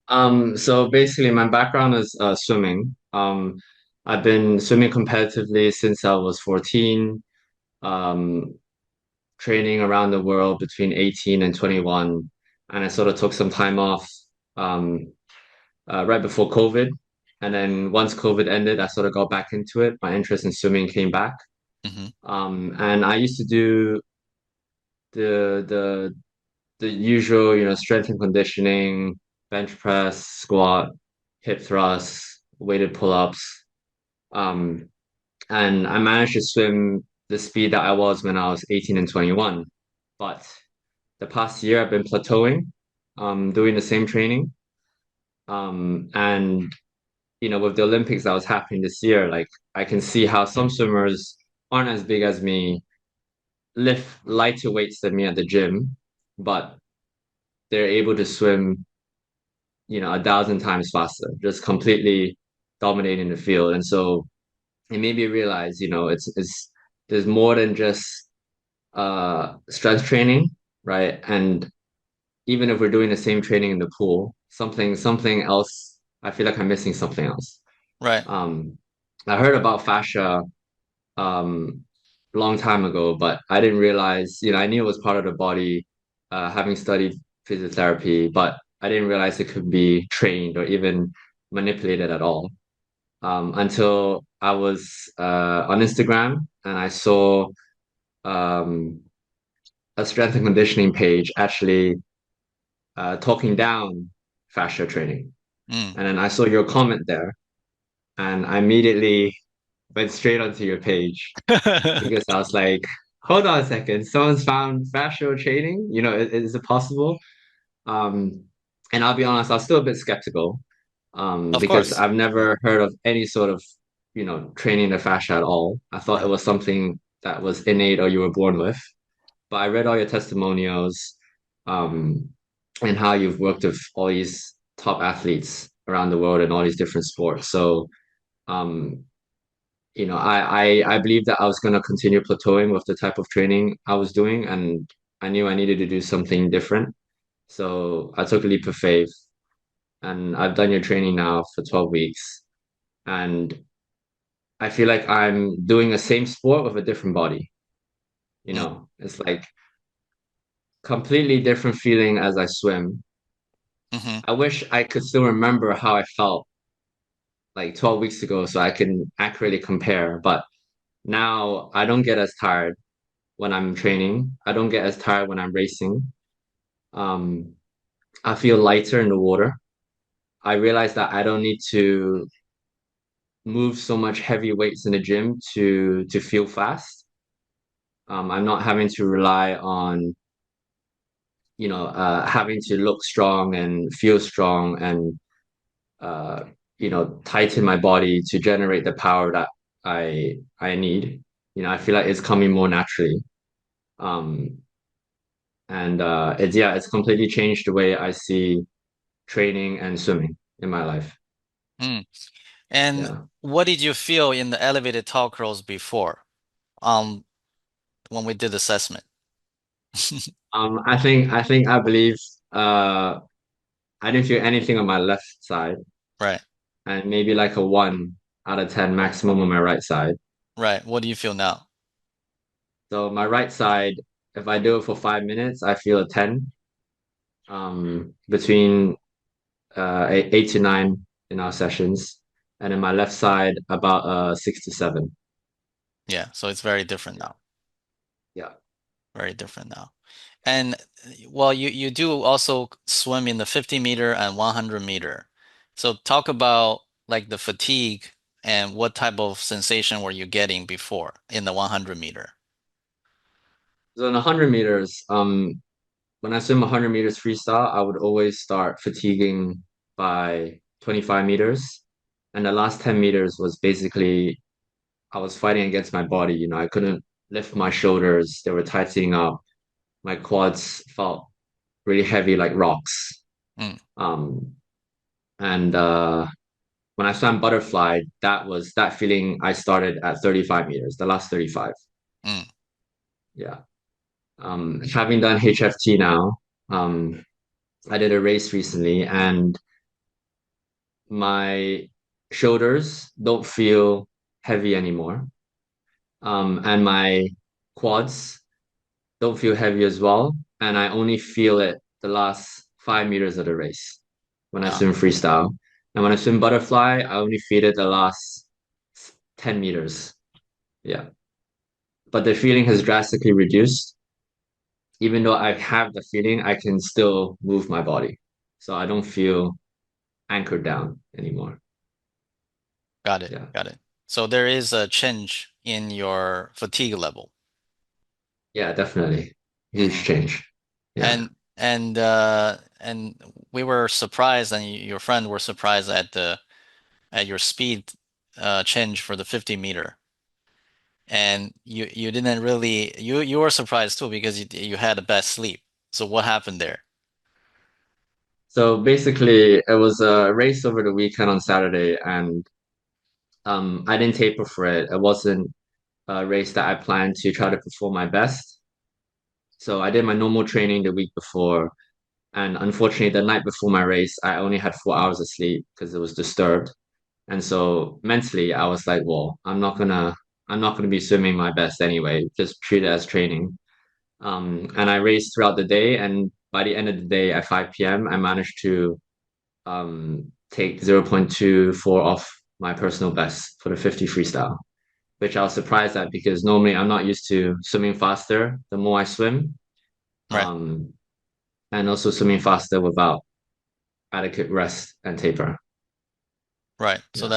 So basically my background is swimming. I've been swimming competitively since I was 14, um, training around the world between 18 and 21. And I sort of took some time off um, right before COVID. And then once COVID ended, I sort of got back into it. My interest in swimming came back. Hmm. And I used to do the the the usual, strength and conditioning, bench press, squat, hip thrusts, weighted pull-ups. Um, and I managed to swim the speed that I was when I was 18 and 21. But the past year I've been plateauing, doing the same training. And with the Olympics that was happening this year, like I can see how some swimmers aren't as big as me, lift lighter weights than me at the gym, but they're able to swim, 1,000 times faster, just completely dominating the field. And so it made me realize, it's there's more than just strength training, right? And even if we're doing the same training in the pool, something else, I feel like I'm missing something else. Right. Um, I heard about fascia um long time ago, but I didn't realize, I knew it was part of the body, having studied physiotherapy, but I didn't realize it could be trained or even manipulated at all. Until I was on Instagram and I saw um, a strength and conditioning page actually talking down fascia training. Mm. And then I saw your comment there, and I immediately went straight onto your page because I was like, hold on a second, someone's found fascial training. Is it possible? Um, and I'll be honest, I was still a bit skeptical, Of because course. I've never heard of any sort of, training the fascia at all. I thought it Right. was something that was innate or you were born with. But I read all your testimonials, um, and how you've worked with all these top athletes around the world in all these different sports. So, um, I believe that I was going to continue plateauing with the type of training I was doing, and I knew I needed to do something different. So I took a leap of faith, and I've done your training now for 12 weeks, and I feel like I'm doing the same sport with a different body. Mm. It's like completely different feeling as I swim. Hmm. I wish I could still remember how I felt like 12 weeks ago so I can accurately compare, but now I don't get as tired when I'm training. I don't get as tired when I'm racing. Um, I feel lighter in the water. I realize that I don't need to move so much heavy weights in the gym to feel fast. I'm not having to rely on, having to look strong and feel strong and uh, tighten my body to generate the power that I need. I feel like it's coming more naturally. Um, and it's completely changed the way I see training and swimming in my life. Mm. And Yeah. what did you feel in the elevated talk rows before? Um, when we did assessment. I believe uh I didn't feel anything on my left side, Right. and maybe like a 1 out of 10 maximum on my right side. Right. What do you feel now? So my right side, if I do it for 5 minutes, I feel a 10. Between eight to nine in our sessions, and then my left side about 6 to 7. Yeah. So it's very different now. Yeah. Very different now. And well, you do also swim in the 50-meter and 100-meter. So talk about like the fatigue and what type of sensation were you getting before in the 100-meter? So in 100 meters, when I swim 100 meters freestyle, I would always start fatiguing by 25 meters. And the last 10 meters was basically I was fighting against my body. I couldn't lift my shoulders. They were tightening up. My quads felt really heavy like rocks. Mm, Um, and when I swam butterfly, that feeling I started at 35 meters, the last 35. mm, Yeah. Having done HFT now, I did a race recently and my shoulders don't feel heavy anymore. And my quads don't feel heavy as well. And I only feel it the last 5 meters of the race when I Yeah, swim freestyle. And when I swim butterfly, I only feel it the last 10 meters. Yeah. But the feeling has drastically reduced. Even though I have the feeling, I can still move my body. So I don't feel anchored down anymore. got it, Yeah. got it. So there is a change in your fatigue level. Yeah, definitely. Huge Hmm. change. Yeah. And we were surprised, and your friend were surprised at the at your speed change for the 50 meter. And you didn't really you were surprised too because you had a bad sleep. So what happened there? So basically, it was a race over the weekend on Saturday, and I didn't taper for it. It wasn't a race that I planned to try to perform my best. So I did my normal training the week before, and unfortunately, the night before my race, I only had 4 hours of sleep because it was disturbed. And so mentally, I was like, well, I'm not gonna be swimming my best anyway. Just treat it as training. And I raced throughout the day, and by the end of the day at 5 p.m., I managed to take 0.24 off my personal best for the 50 freestyle, which I was surprised at because normally I'm not used to swimming faster the more I swim, Right. um, and also swimming faster without adequate rest and taper. Right. So Yeah.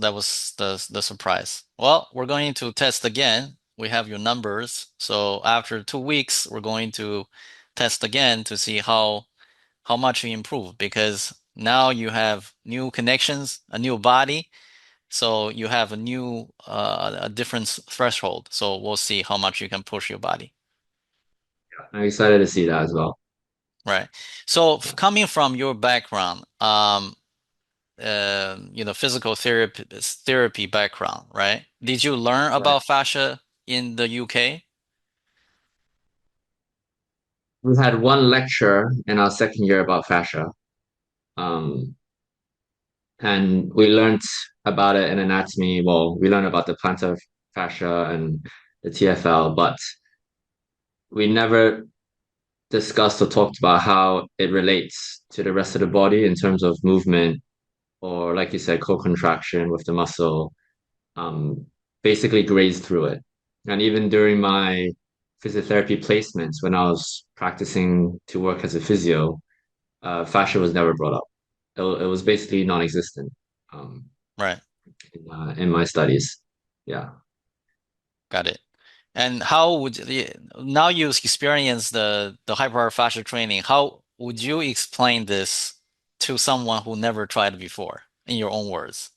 that was the surprise. Well, we're going to test again. We have your numbers. So after 2 weeks, we're going to test again to see how much you improve because now you have new connections, a new body. So you have a new a different threshold. So we'll see how much you can push your body. I'm excited to see that as well. Right. So Yeah. coming from your background, physical therapy background, right? Did you learn Right. about fascia in the UK? We had one lecture in our second year about fascia, um, and we learned about it in anatomy. Well, we learned about the plantar fascia and the TFL, but we never discussed or talked about how it relates to the rest of the body in terms of movement or, like you said, co-contraction with the muscle, um, basically grazed through it. And even during my physiotherapy placements, when I was practicing to work as a physio, fascia was never brought up. It was basically non-existent um, Right. in my studies. Yeah. Got it. And how would now you experience the hyperarch fascia training, how would you explain this to someone who never tried it before, in your own words?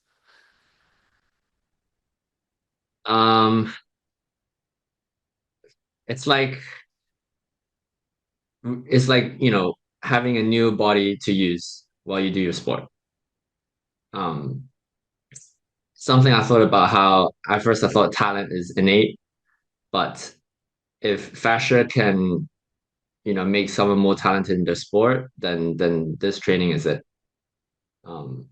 Um, it's like having a new body to use while you do your sport. Um, Something I thought about how at first I thought talent is innate, but if fascia can, make someone more talented in their sport, then this training is it. Um,